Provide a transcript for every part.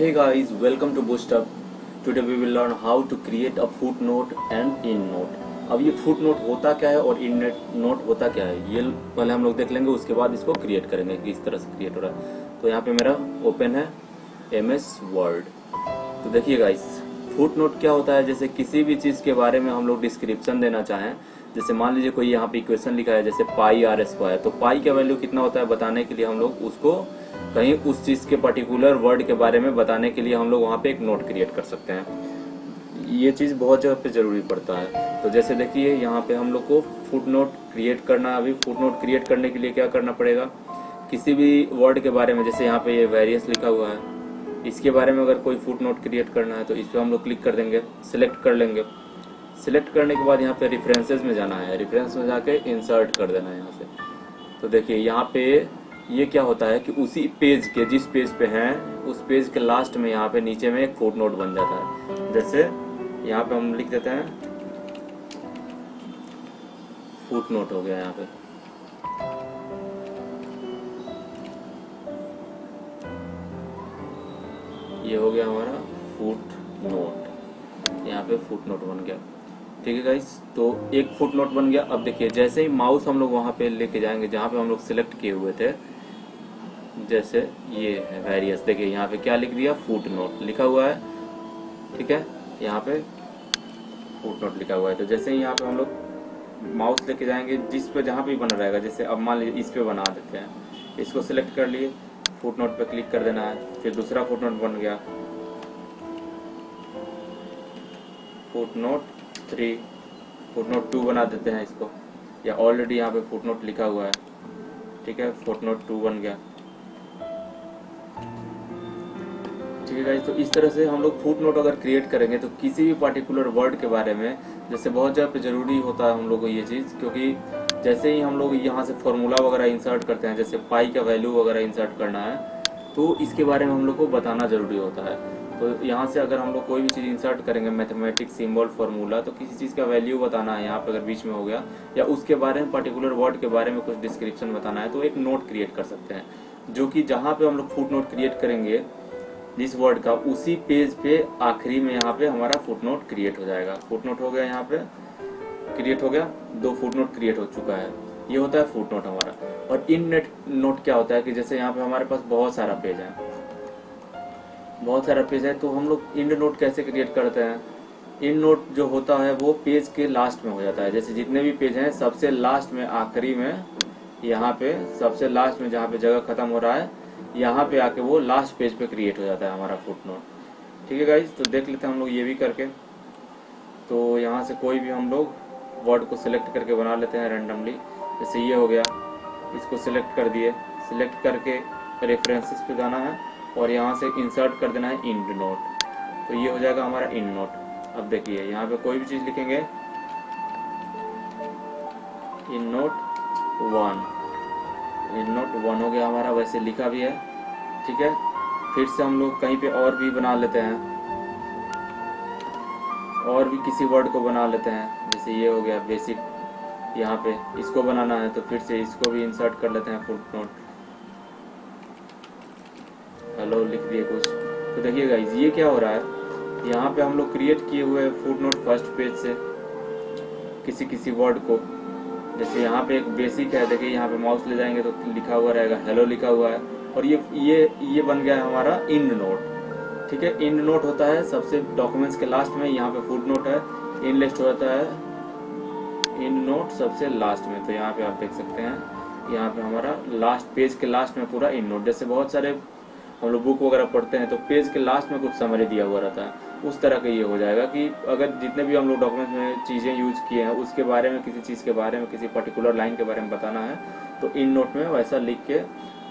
Hey guys, welcome to Bootstrap. Today we will learn how to create a footnote and endnote. अब ये footnote होता क्या है और endnote होता क्या है, ये पहले हम लोग देख लेंगे, उसके बाद इसको क्रिएट करेंगे कि इस तरह से क्रिएट हो रहा है। तो यहाँ पे मेरा ओपन है MS Word। तो देखिए गाइस, फुटनोट क्या होता है, जैसे किसी भी चीज़ के बारे में हम लोग डिस्क्रिप्शन देना चाहें, जैसे मान लीजिए कोई यहाँ पे इक्वेशन लिखा है जैसे पाई आर स्क्वायर, तो पाई का वैल्यू कितना होता है बताने के लिए हम लोग उसको कहीं उस चीज़ के पर्टिकुलर वर्ड के बारे में बताने के लिए हम लोग वहाँ पे एक नोट क्रिएट कर सकते हैं। ये चीज़ बहुत जगह पे ज़रूरी पड़ता है। तो जैसे देखिए यहाँ पे हम लोग को फुटनोट क्रिएट करना है। अभी फुटनोट क्रिएट करने के लिए क्या करना पड़ेगा, किसी भी वर्ड के बारे में, जैसे यहाँ पे ये वेरियस लिखा हुआ है, इसके बारे में अगर कोई फुटनोट क्रिएट करना है तो इस पर हम लोग क्लिक कर देंगे, सिलेक्ट कर लेंगे। सिलेक्ट करने के बाद यहाँ पे रेफरेंसेस में जाना है, रेफरेंस में जाके इंसर्ट कर देना है यहाँ से। तो देखिए यहाँ पे ये क्या होता है कि उसी पेज के, जिस पेज पे हैं उस पेज के लास्ट में यहाँ पे नीचे में एक फुटनोट बन जाता है। जैसे यहाँ पे हम लिख देते हैं फुटनोट, हो गया यहाँ पे। ये हो गया हमारा फुटनोट, यहाँ पे फुटनोट बन गया। ठीक है गाइस, तो एक फुटनोट बन गया। अब देखिए जैसे ही माउस हम लोग वहाँ पे लेके जाएंगे जहाँ पे हम लोग सिलेक्ट किए हुए थे, जैसे ये है वेरियस, देखिए यहाँ पे क्या लिख दिया, फुटनोट लिखा हुआ है। ठीक है, यहाँ पे फुटनोट लिखा हुआ है। तो जैसे ही यहाँ पे हम लोग माउस लेके जाएंगे जिस पे जहाँ पे बना रहेगा, जैसे अब मान लीजिए इस पे बना देते हैं, इसको सिलेक्ट कर लिए, फुटनोट पे क्लिक कर देना है, फिर दूसरा फुटनोट बन गया, फुटनोट 3, फुटनोट 2 बना देते हैं इसको, या ऑलरेडी यहाँ पे फुटनोट लिखा हुआ है। ठीक है, फुटनोट 2 बन गया। ठीक है गाइस, तो इस तरह से हम लोग फुटनोट अगर क्रिएट करेंगे तो किसी भी पर्टिकुलर वर्ड के बारे में, जैसे बहुत जगह पे जरूरी होता है हम लोग को ये चीज़, क्योंकि जैसे ही हम लोग यहाँ से फॉर्मूला वगैरह इंसर्ट करते हैं, जैसे पाई का वैल्यू वगैरह इंसर्ट करना है, तो इसके बारे में हम लोग को बताना जरूरी होता है। तो यहाँ से अगर हम लोग कोई भी चीज़ इंसर्ट करेंगे, मैथमेटिक्स सिंबल फार्मूला, तो किसी चीज़ का वैल्यू बताना है यहाँ पे, अगर बीच में हो गया, या उसके बारे में पर्टिकुलर वर्ड के बारे में कुछ डिस्क्रिप्शन बताना है, तो एक नोट क्रिएट कर सकते हैं, जो कि जहाँ पे हम लोग फुटनोट क्रिएट करेंगे जिस वर्ड का, उसी पेज पे आखिरी में यहाँ पे हमारा फुटनोट क्रिएट हो जाएगा। फुटनोट हो गया, यहाँ पे क्रिएट हो गया, 2 फुटनोट क्रिएट हो चुका है। ये होता है फुटनोट हमारा। और इन नोट क्या होता है कि जैसे यहाँ पे हमारे पास बहुत सारा पेज है, बहुत सारा पेज है, तो हम लोग इंड नोट कैसे क्रिएट करते हैं, इन नोट जो होता है वो पेज के लास्ट में हो जाता है। जैसे जितने भी पेज हैं सबसे लास्ट में, आखिरी में, यहाँ पे सबसे लास्ट में जहाँ पे जगह खत्म हो रहा है, यहाँ पे आके वो लास्ट पेज पे क्रिएट हो जाता है हमारा फुटनोट। ठीक है गाइज, तो देख लेते हैं हम लोग ये भी करके। तो यहाँ से कोई भी हम लोग वर्ड को सिलेक्ट करके बना लेते हैं रैंडमली। जैसे ये हो गया, इसको सिलेक्ट कर दिए, सिलेक्ट करके रेफरेंसेस पे जाना है और यहाँ से इंसर्ट कर देना है इंड नोट, तो ये हो जाएगा हमारा इंड नोट। अब देखिए यहाँ पे कोई भी चीज़ लिखेंगे, इंड नोट 1, इंड नोट 1 हो गया हमारा, वैसे लिखा भी है। ठीक है, फिर से हम लोग कहीं पे और भी बना लेते हैं, और भी किसी वर्ड को बना लेते हैं। जैसे ये हो गया बेसिक, यहाँ पे इसको बनाना है तो फिर से इसको भी इंसर्ट कर लेते हैं फुटनोट, हेलो लिख दिए कुछ। तो देखिए गाइस ये क्या हो रहा है, यहाँ पे हम लोग क्रिएट किए हुए फुटनोट फर्स्ट पेज से किसी वर्ड को, जैसे यहाँ पे एक बेसिक है, देखिए यहाँ पे माउस ले जाएंगे तो लिखा हुआ रहेगा, हेलो लिखा हुआ है, और ये बन गया है हमारा इंड नोट। ठीक है, इंड नोट होता है सबसे डॉक्यूमेंट्स के लास्ट में, यहाँ पे फुट नोट है, इंड लिस्ट होता है इंड नोट सबसे लास्ट में। तो यहाँ पे आप देख सकते हैं, यहाँ पे हमारा लास्ट पेज के लास्ट में पूरा इंड नोट, जैसे बहुत सारे हम लोग बुक वगैरह पढ़ते हैं तो पेज के लास्ट में कुछ समरी दिया हुआ रहता है, उस तरह का ये हो जाएगा कि अगर जितने भी हम लोग डॉक्यूमेंट में चीज़ें यूज किए हैं उसके बारे में, किसी चीज़ के बारे में, किसी पर्टिकुलर लाइन के बारे में बताना है, तो इन नोट में वैसा लिख के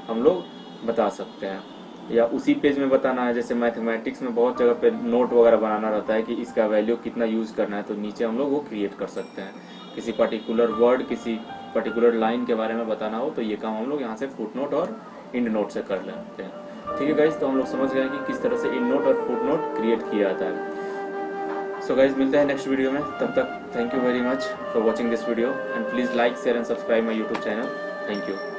हम लोग बता सकते हैं। या उसी पेज में बताना है, जैसे मैथमेटिक्स में बहुत जगह पे नोट वगैरह बनाना रहता है कि इसका वैल्यू कितना यूज़ करना है, तो नीचे हम लोग वो क्रिएट कर सकते हैं। किसी पर्टिकुलर वर्ड, किसी पर्टिकुलर लाइन के बारे में बताना हो तो ये काम हम लोग यहाँ से फुटनोट और इंड नोट से कर लेते हैं। ठीक है गाइज, तो हम लोग समझ गए कि किस तरह से इंड नोट और फुटनोट क्रिएट किया जाता है। सो गाइज मिलते हैं नेक्स्ट वीडियो में, तब तक thank you very much for watching this video and please like, share and subscribe my YouTube channel. Thank you.